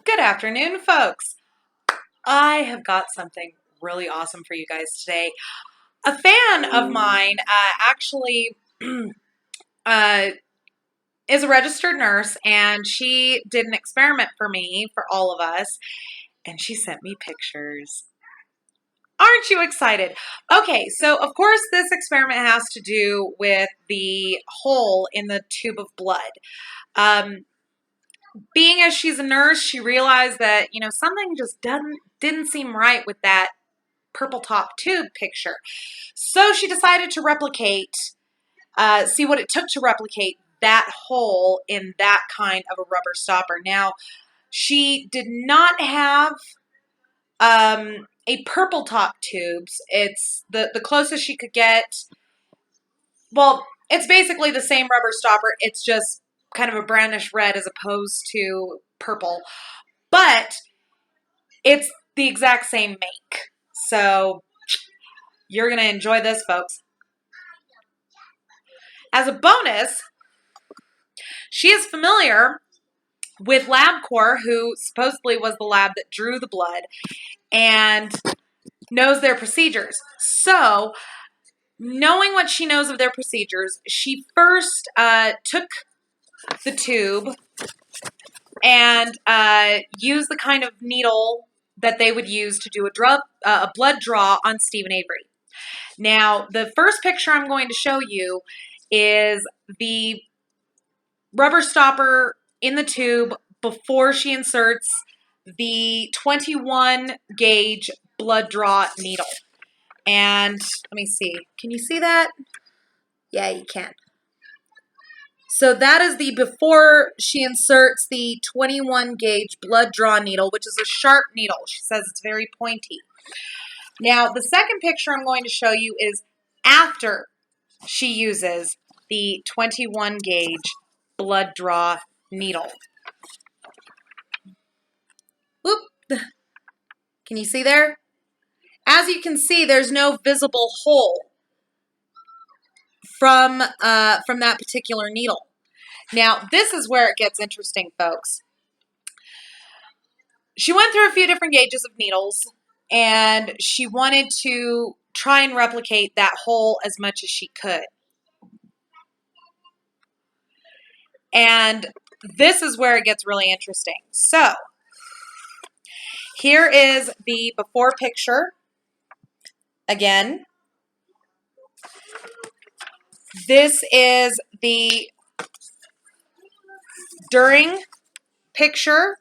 Good afternoon, folks. I have got something really awesome for you guys today. A fan of mine actually uh, is a registered nurse, and she did an experiment for me, for all of us, and she sent me pictures. Aren't you excited? Okay, so of course this experiment has to do with the hole in the tube of blood. Being as she's a nurse, she realized that, something just didn't seem right with that purple top tube picture. So she decided to see what it took to replicate that hole in that kind of a rubber stopper. Now, she did not have a purple top tubes. It's the closest she could get. Well, it's basically the same rubber stopper. It's just kind of a brownish red as opposed to purple. But it's the exact same make. So you're going to enjoy this, folks. As a bonus, she is familiar with LabCorp, who supposedly was the lab that drew the blood, and knows their procedures. So, knowing what she knows of their procedures, she first took the tube and used the kind of needle that they would use to do a blood draw on Stephen Avery. Now, the first picture I'm going to show you is the rubber stopper in the tube before she inserts the 21 gauge blood draw needle. And let me see. Can you see that? Yeah, you can. So that is the before she inserts the 21 gauge blood draw needle, which is a sharp needle. She says it's very pointy. Now, the second picture I'm going to show you is after she uses the 21 gauge blood draw needle. Whoop. Can you see there? As you can see, there's no visible hole from that particular needle. Now, this is where it gets interesting, folks. She went through a few different gauges of needles, and she wanted to try and replicate that hole as much as she could. And this is where it gets really interesting. So, here is the before picture. Again, this is the during picture.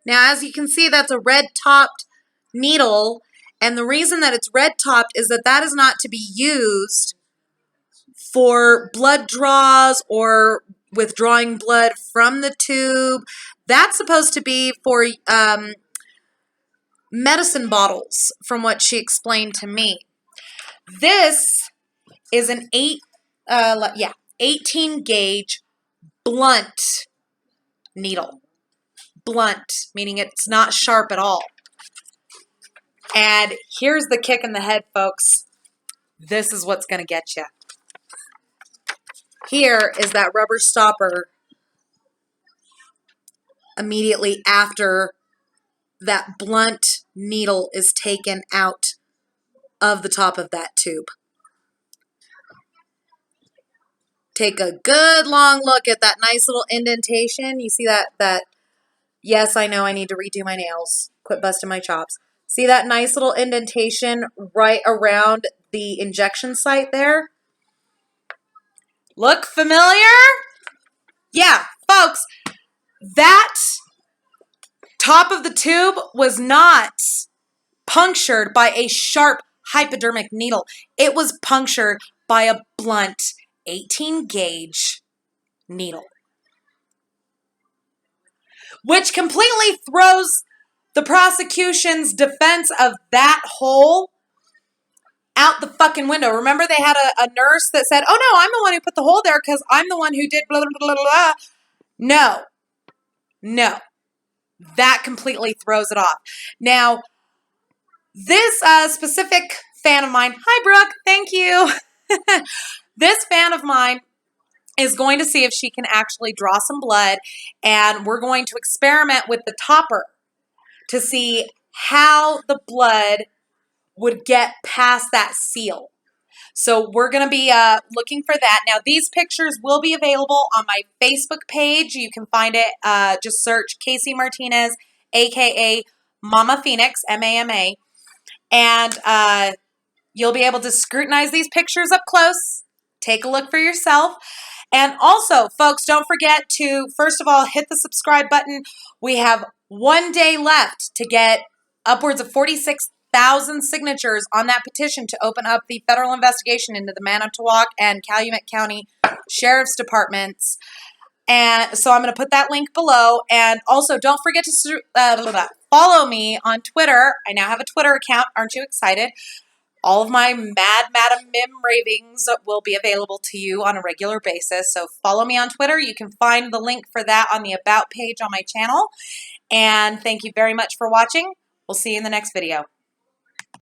Now, as you can see, that's a red-topped needle, and the reason that it's red-topped is that that is not to be used for blood draws or withdrawing blood from the tube. That's supposed to be for medicine bottles, from what she explained to me. This is an 18 gauge blunt needle. Blunt, meaning it's not sharp at all. And here's the kick in the head, folks. This is what's going to get you. Here is that rubber stopper immediately after that blunt needle is taken out of the top of that tube. Take a good long look at that nice little indentation. You see that yes, I know I need to redo my nails. Quit busting my chops. See that nice little indentation right around the injection site there? Look familiar? Yeah, folks, that top of the tube was not punctured by a sharp hypodermic needle. It was punctured by a blunt 18 gauge needle, which completely throws the prosecution's defense of that hole out the fucking window. Remember, they had a nurse that said, oh no, I'm the one who put the hole there because I'm the one who did blah, blah, blah, blah, blah. No. That completely throws it off. Now, this specific fan of mine, hi Brooke, thank you. This fan of mine is going to see if she can actually draw some blood, and we're going to experiment with the topper to see how the blood would get past that seal. So we're going to be looking for that. Now, these pictures will be available on my Facebook page. You can find it. Just search Casey Martinez, a.k.a. Mama Phoenix, M-A-M-A. And you'll be able to scrutinize these pictures up close. Take a look for yourself. And also, folks, don't forget to, first of all, hit the subscribe button. We have 1 day left to get upwards of 46,000 signatures on that petition to open up the federal investigation into the Manitowoc and Calumet County Sheriff's Departments. And so I'm going to put that link below. And also, don't forget to follow me on Twitter. I now have a Twitter account. Aren't you excited? All of my Mad Madam Mim ravings will be available to you on a regular basis. So follow me on Twitter. You can find the link for that on the About page on my channel. And thank you very much for watching. We'll see you in the next video.